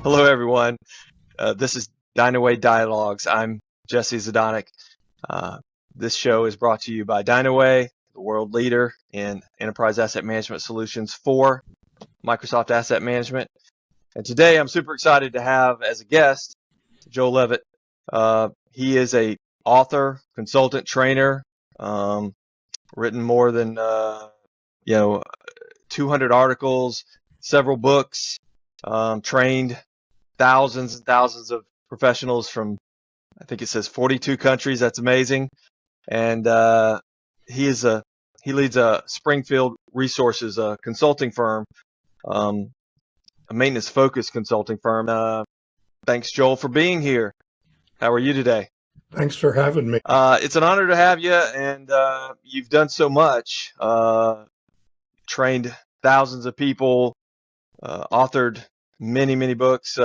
Hello, everyone. This is Dynaway Dialogues. I'm Jesse Zadanek. This show is brought to you by Dynaway, the world leader in enterprise asset management solutions for Microsoft Asset Management. And today I'm super excited to have as a guest Joel Levitt. He is a author, consultant, trainer, written more than 200 articles, several books, trained thousands and thousands of professionals from, I think it says 42 countries. That's amazing. And he leads a Springfield Resources consulting firm, a maintenance focused consulting firm. Thanks, Joel, for being here. How are you today? Thanks for having me. It's an honor to have you, and you've done so much. Trained thousands of people, authored many books.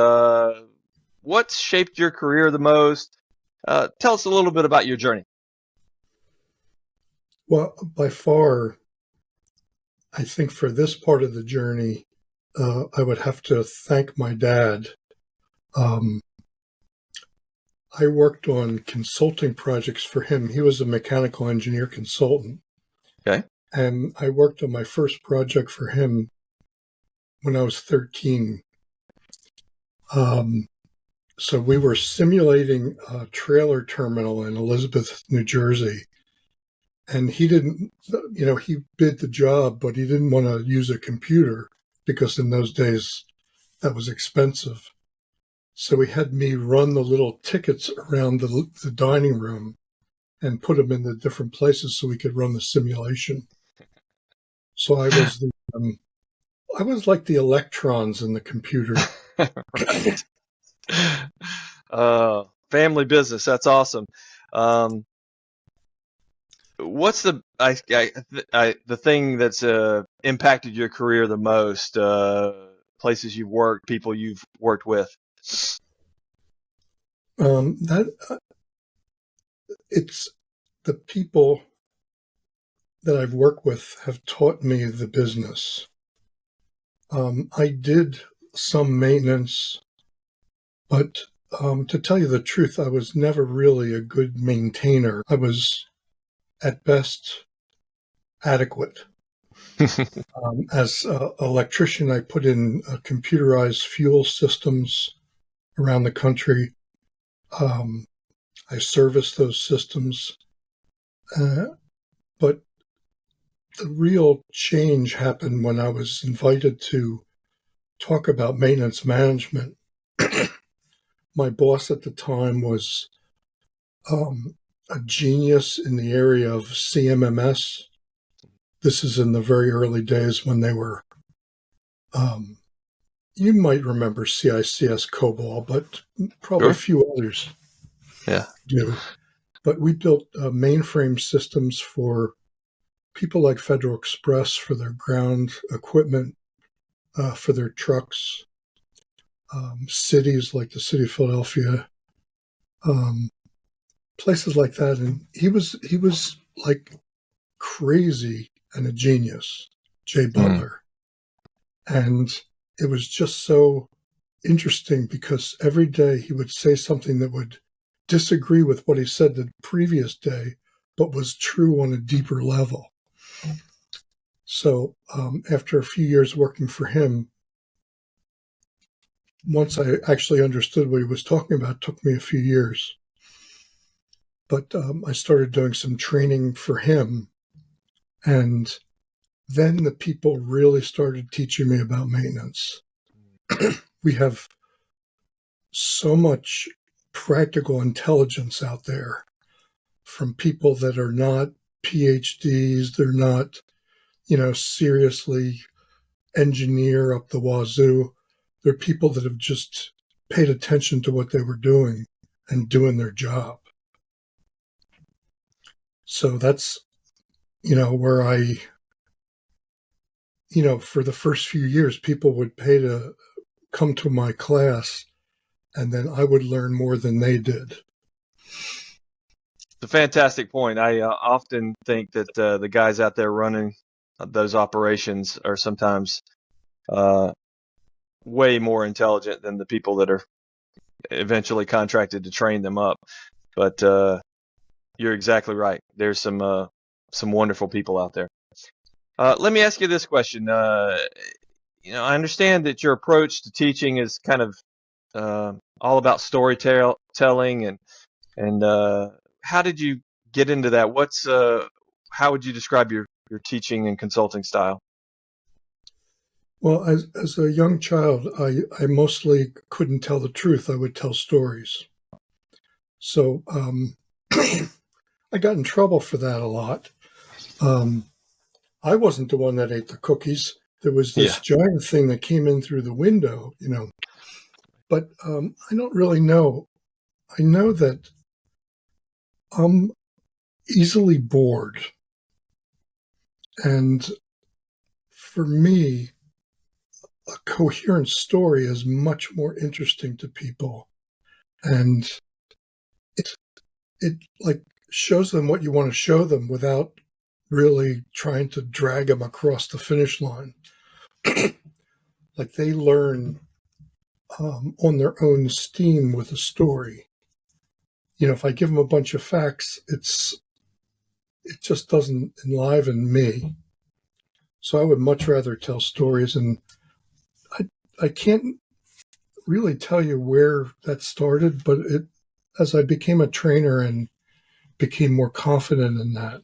What's shaped your career the most? Tell us a little bit about your journey. Well, by far, I think for this part of the journey, I would have to thank my dad. I worked on consulting projects for him. He was a mechanical engineer consultant. Okay. And I worked on my first project for him when I was 13. So we were simulating a trailer terminal in Elizabeth, New Jersey. And he didn't, he bid the job, but he didn't want to use a computer because in those days that was expensive. So he had me run the little tickets around the dining room and put them in the different places so we could run the simulation. So I was like the electrons in the computer. Right. Family business. That's awesome. What's the thing that's impacted your career the most? Places you've worked, people you've worked with. It's the people that I've worked with have taught me the business. I did some maintenance, but to tell you the truth, I was never really a good maintainer. I was, at best, adequate. As an electrician, I put in computerized fuel systems around the country. I serviced those systems. But the real change happened when I was invited to talk about maintenance management. My boss at the time was a genius in the area of CMMS. This is in the very early days when they were, you might remember CICS COBOL, but probably Sure. a few others do. But we built mainframe systems for people like Federal Express for their ground equipment, for their trucks, cities like the city of Philadelphia, places like that. And he was like crazy and a genius, Jay Butler. And it was just so interesting because every day he would say something that would disagree with what he said the previous day, but was true on a deeper level. So after a few years working for him, once I actually understood what he was talking about, it took me a few years. But I started doing some training for him. And then the people really started teaching me about maintenance. We have so much practical intelligence out there from people that are not PhDs. They're not, seriously engineer up the wazoo. They're people that have just paid attention to what they were doing and doing their job. So that's, where I, for the first few years, people would pay to come to my class, and then I would learn more than they did. It's a fantastic point. I often think that the guys out there running those operations are sometimes way more intelligent than the people that are eventually contracted to train them up. But you're exactly right. There's some wonderful people out there. Let me ask you this question. I understand that your approach to teaching is kind of all about storytelling, and how did you get into that? How would you describe your teaching and consulting style? Well, as a young child, I mostly couldn't tell the truth. I would tell stories. So I got in trouble for that a lot. I wasn't the one that ate the cookies. There was this Yeah. giant thing that came in through the window, But I don't really know. I know that I'm easily bored. And for me, a coherent story is much more interesting to people. And it like shows them what you want to show them without really trying to drag them across the finish line. Like they learn on their own steam with a story. If I give them a bunch of facts, it just doesn't enliven me. So I would much rather tell stories, and I can't really tell you where that started, but as I became a trainer and became more confident in that,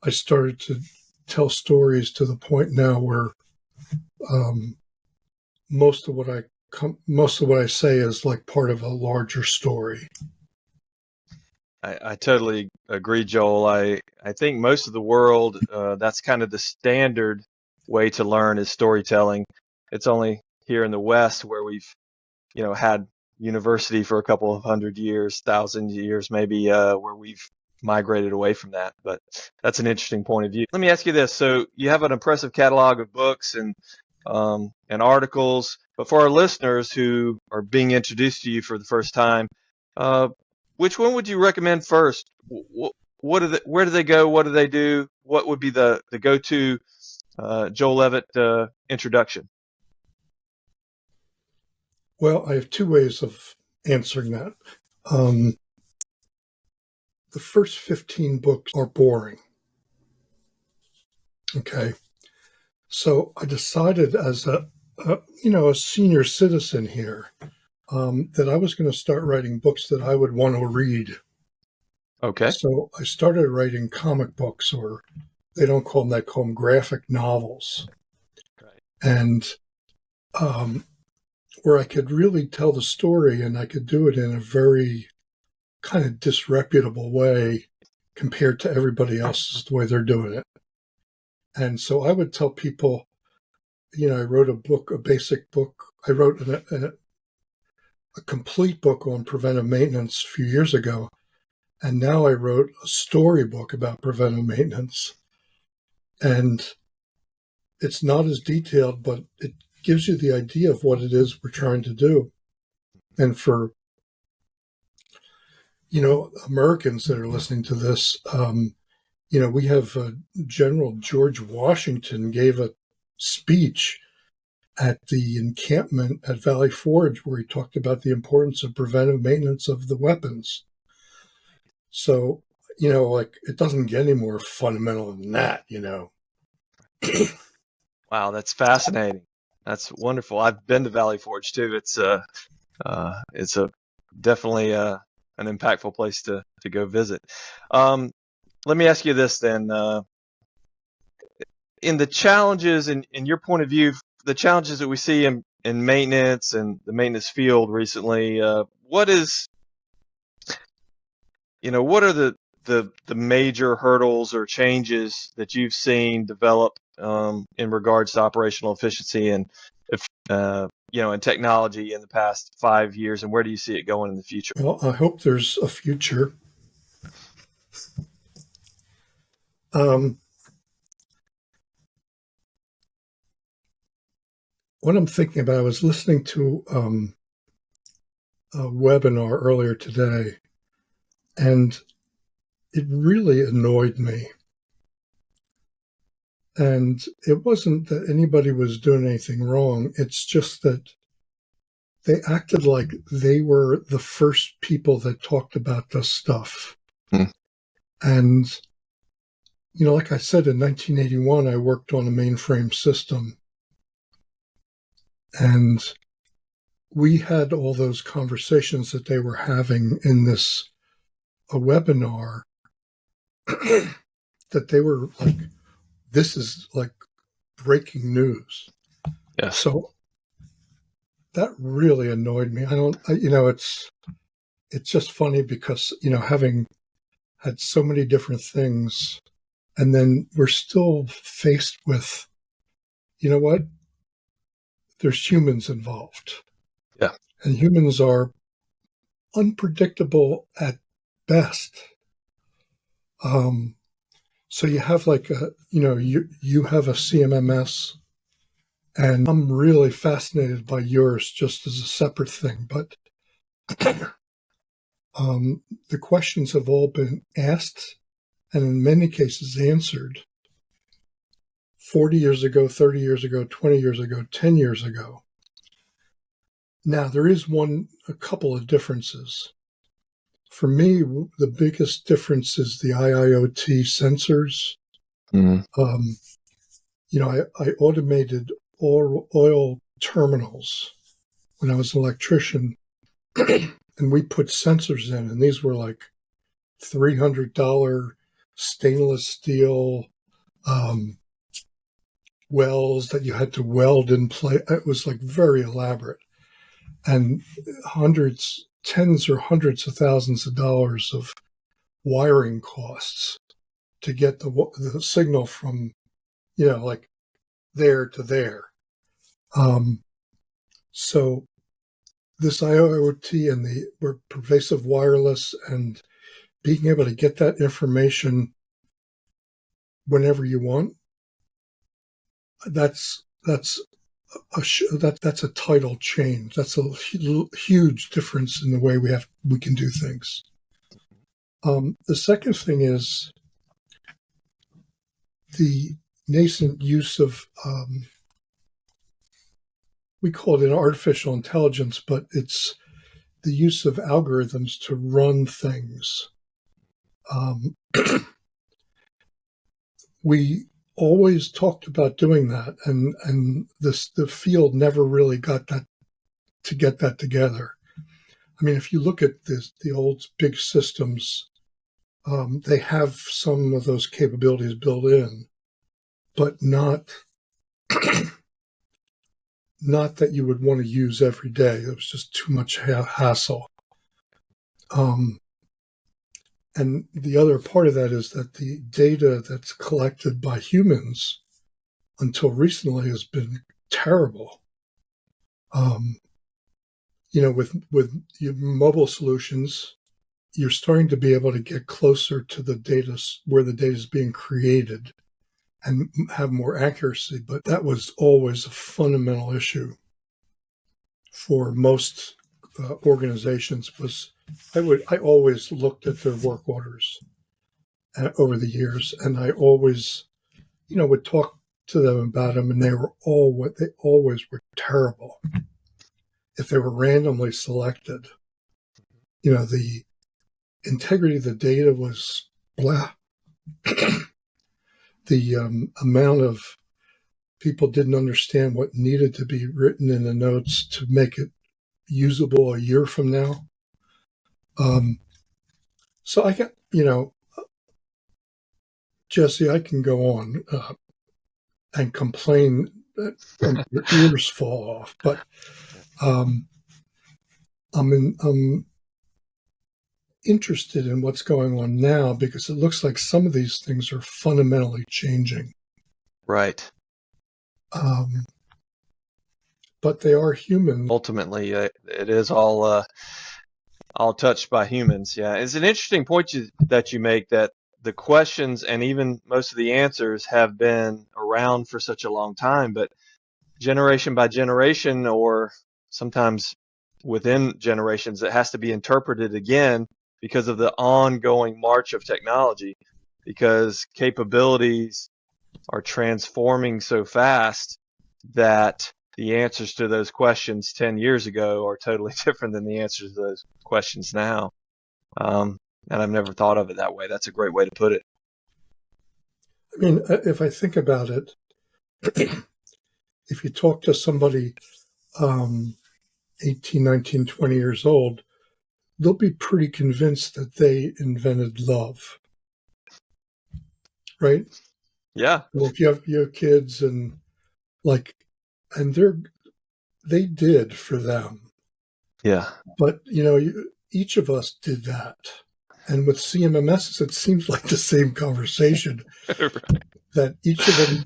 I started to tell stories to the point now where most of what I say is like part of a larger story. I totally agree, Joel. I think most of the world, that's kind of the standard way to learn is storytelling. It's only here in the West where we've, had university for a couple of hundred years, thousand years maybe, where we've migrated away from that. But that's an interesting point of view. Let me ask you this. So you have an impressive catalog of books and articles, but for our listeners who are being introduced to you for the first time, which one would you recommend first? Where do they go? What do they do? What would be the go-to Joel Levitt introduction? Well, I have two ways of answering that. The first 15 books are boring. Okay. So I decided as a senior citizen here, that I was going to start writing books that I would want to read. Okay. So I started writing comic books, or they don't call them that, call them graphic novels. Right. And where I could really tell the story, and I could do it in a very kind of disreputable way compared to everybody else's, the way they're doing it. And so I would tell people, I wrote a basic book. I wrote a complete book on preventive maintenance a few years ago. And now I wrote a storybook about preventive maintenance. And it's not as detailed, but it gives you the idea of what it is we're trying to do. And for, Americans that are listening to this, we have General George Washington gave a speech at the encampment at Valley Forge where he talked about the importance of preventive maintenance of the weapons. So, it doesn't get any more fundamental than that, Wow, that's fascinating. That's wonderful. I've been to Valley Forge too. It's a definitely an impactful place to go visit. Let me ask you this then. In the challenges, in your point of view, the challenges that we see in maintenance and the maintenance field recently, what are the major hurdles or changes that you've seen develop in regards to operational efficiency and and technology in the past 5 years, and where do you see it going in the future? Well, I hope there's a future. What I'm thinking about, I was listening to a webinar earlier today, and it really annoyed me. And it wasn't that anybody was doing anything wrong. It's just that they acted like they were the first people that talked about this stuff. Hmm. And, like I said, in 1981, I worked on a mainframe system. And we had all those conversations that they were having in this a webinar that they were like, this is like breaking news. Yes. So that really annoyed me. It's just funny because, having had so many different things, and then we're still faced with, what? There's humans involved. Yeah. And humans are unpredictable at best. So you have like you have a CMMS, and I'm really fascinated by yours just as a separate thing. But the questions have all been asked and in many cases answered 40 years ago, 30 years ago, 20 years ago, 10 years ago. Now, there is a couple of differences. For me, the biggest difference is the IIoT sensors. Mm-hmm. I automated oil terminals when I was an electrician, and we put sensors in, and these were like $300 stainless steel wells that you had to weld in place. It was like very elaborate, and tens or hundreds of thousands of dollars of wiring costs to get the signal from, like there to there. So this IIoT and the pervasive wireless and being able to get that information whenever you want, that's a tidal change. That's a huge difference in the way we can do things. The second thing is the nascent use of we call it artificial intelligence, but it's the use of algorithms to run things. We always talked about doing that, and the field never really got that together. I mean, if you look at the old big systems, they have some of those capabilities built in, but not that you would want to use every day. It was just too much hassle. And the other part of that is that the data that's collected by humans until recently has been terrible. With your mobile solutions, you're starting to be able to get closer to the data where the data is being created and have more accuracy. But that was always a fundamental issue for most organizations. I always looked at their work orders over the years, and I always, would talk to them about them, and they always were terrible. If they were randomly selected, the integrity of the data was blah. The amount of people didn't understand what needed to be written in the notes to make it usable a year from now. So I got, Jesse, I can go on and complain and your ears fall off, but I'm interested in what's going on now because it looks like some of these things are fundamentally changing. Right. But they are human. Ultimately, it is all touched by humans. Yeah, it's an interesting point that you make, that the questions and even most of the answers have been around for such a long time, but generation by generation, or sometimes within generations, it has to be interpreted again because of the ongoing march of technology, because capabilities are transforming so fast that the answers to those questions 10 years ago are totally different than the answers to those questions now. And I've never thought of it that way. That's a great way to put it. I mean, if I think about it, if you talk to somebody 18, 19, 20 years old, they'll be pretty convinced that they invented love, right? Yeah. Well, if you have kids and they did for them, Yeah. but each of us did that. And with CMMS, it seems like the same conversation Right. that each of them,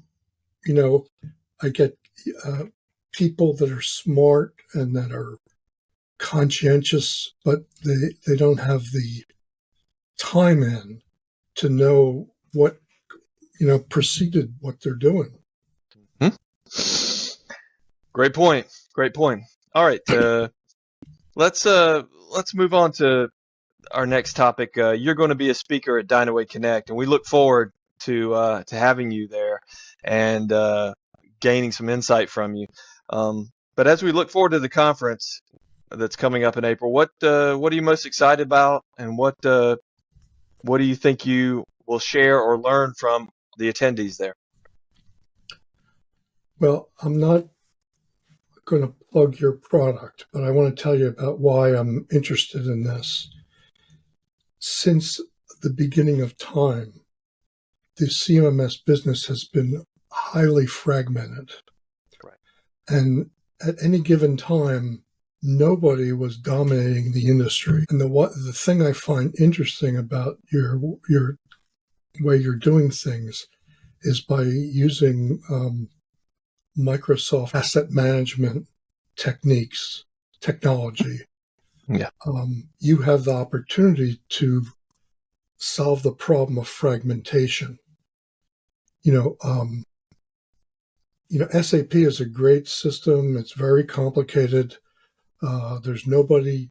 I get people that are smart and that are conscientious, but they don't have the time in to know what preceded what they're doing. Hmm? Great point. Great point. All right, let's move on to our next topic. You're going to be a speaker at Dynaway Connect, and we look forward to having you there and gaining some insight from you. But as we look forward to the conference that's coming up in April, what are you most excited about, and what do you think you will share or learn from the attendees there? Well, I'm not going to plug your product, but I want to tell you about why I'm interested in this. Since the beginning of time, the CMMS business has been highly fragmented. Right. And at any given time, nobody was dominating the industry. And the thing I find interesting about your way you're doing things is by using Microsoft asset management technology. Yeah. You have the opportunity to solve the problem of fragmentation. SAP is a great system. It's very complicated. There's nobody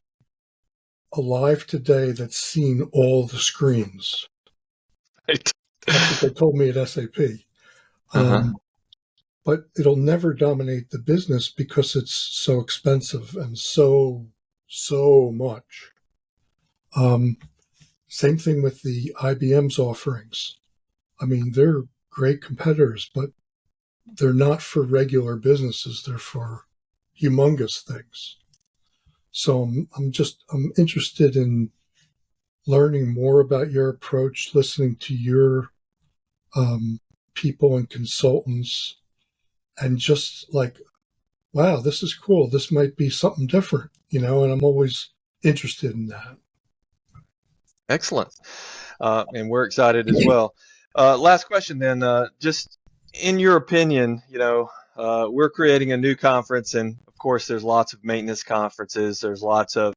alive today that's seen all the screens. Right. That's what they told me at SAP. But it'll never dominate the business because it's so expensive and so much. Same thing with the IBM's offerings. I mean, they're great competitors, but they're not for regular businesses. They're for humongous things. So I'm interested in learning more about your approach, listening to your people and consultants, and just like, wow, this is cool. This might be something different, and I'm always interested in that. Excellent. And we're excited as well. Last question then, just in your opinion, we're creating a new conference, and of course there's lots of maintenance conferences. There's lots of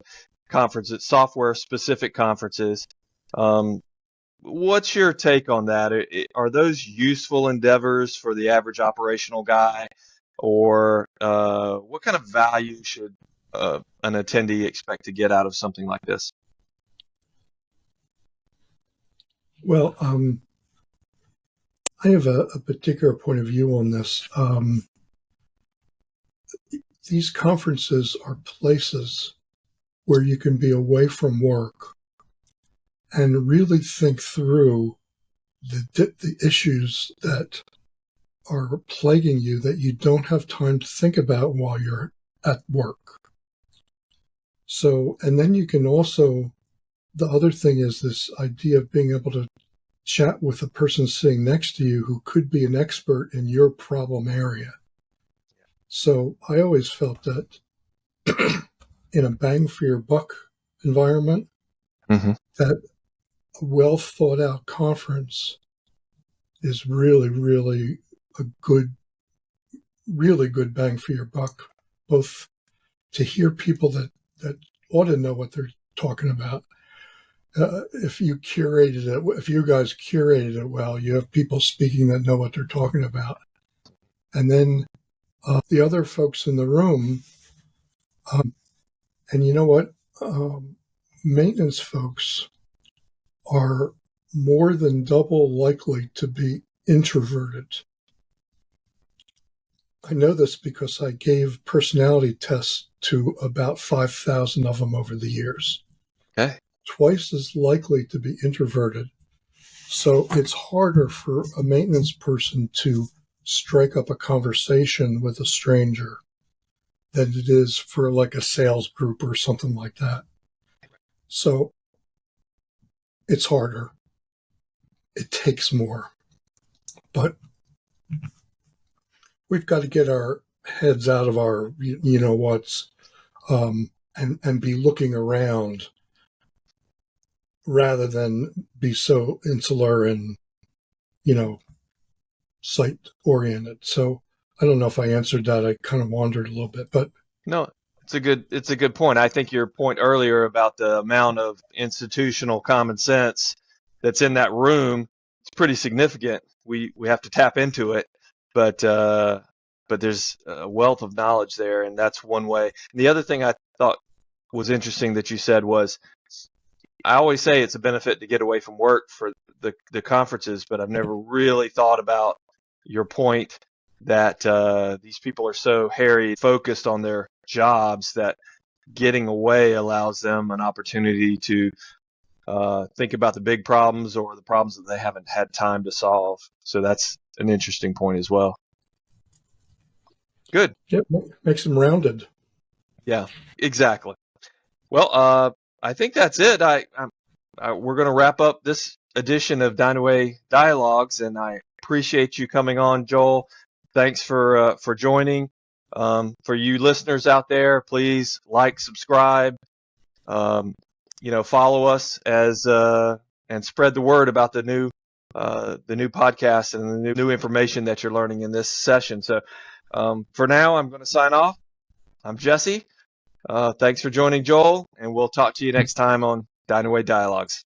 conferences, software specific conferences. What's your take on that? Are those useful endeavors for the average operational guy, or what kind of value should an attendee expect to get out of something like this? Well, I have a particular point of view on this. These conferences are places where you can be away from work and really think through the issues that are plaguing you that you don't have time to think about while you're at work. So, and then you can also, the other thing is this idea of being able to chat with a person sitting next to you who could be an expert in your problem area. So I always felt that in a bang for your buck environment, that a well thought out conference is really, really a really good bang for your buck, both to hear people that ought to know what they're talking about. If you guys curated it well, you have people speaking that know what they're talking about. And then the other folks in the room, and you know what? Maintenance folks are more than double likely to be introverted. I know this because I gave personality tests to about 5,000 of them over the years. Okay. Twice as likely to be introverted. So it's harder for a maintenance person to strike up a conversation with a stranger than it is for like a sales group or something like that. So it's harder. It takes more. But we've got to get our heads out of our, what's, and be looking around rather than be so insular and, site oriented. So I don't know if I answered that. I kind of wandered a little bit, but No, it's a good point. I think your point earlier about the amount of institutional common sense that's in that room is pretty significant. We have to tap into it, but there's a wealth of knowledge there, and that's one way. And the other thing I thought was interesting that you said was, I always say it's a benefit to get away from work for the conferences, but I've never really thought about your point that these people are so hairy, focused on their jobs, that getting away allows them an opportunity to think about the big problems or the problems that they haven't had time to solve. So that's an interesting point as well. Good. Yep, makes them rounded. Yeah, exactly. Well, I think that's it. We're going to wrap up this edition of Dynaway Dialogues, and I appreciate you coming on, Joel. Thanks for joining. For you listeners out there, please like, subscribe, follow us and spread the word about the new podcast and the new information that you're learning in this session. So for now, I'm going to sign off. I'm Jesse. Thanks for joining, Joel, and we'll talk to you next time on Dynaway Dialogues.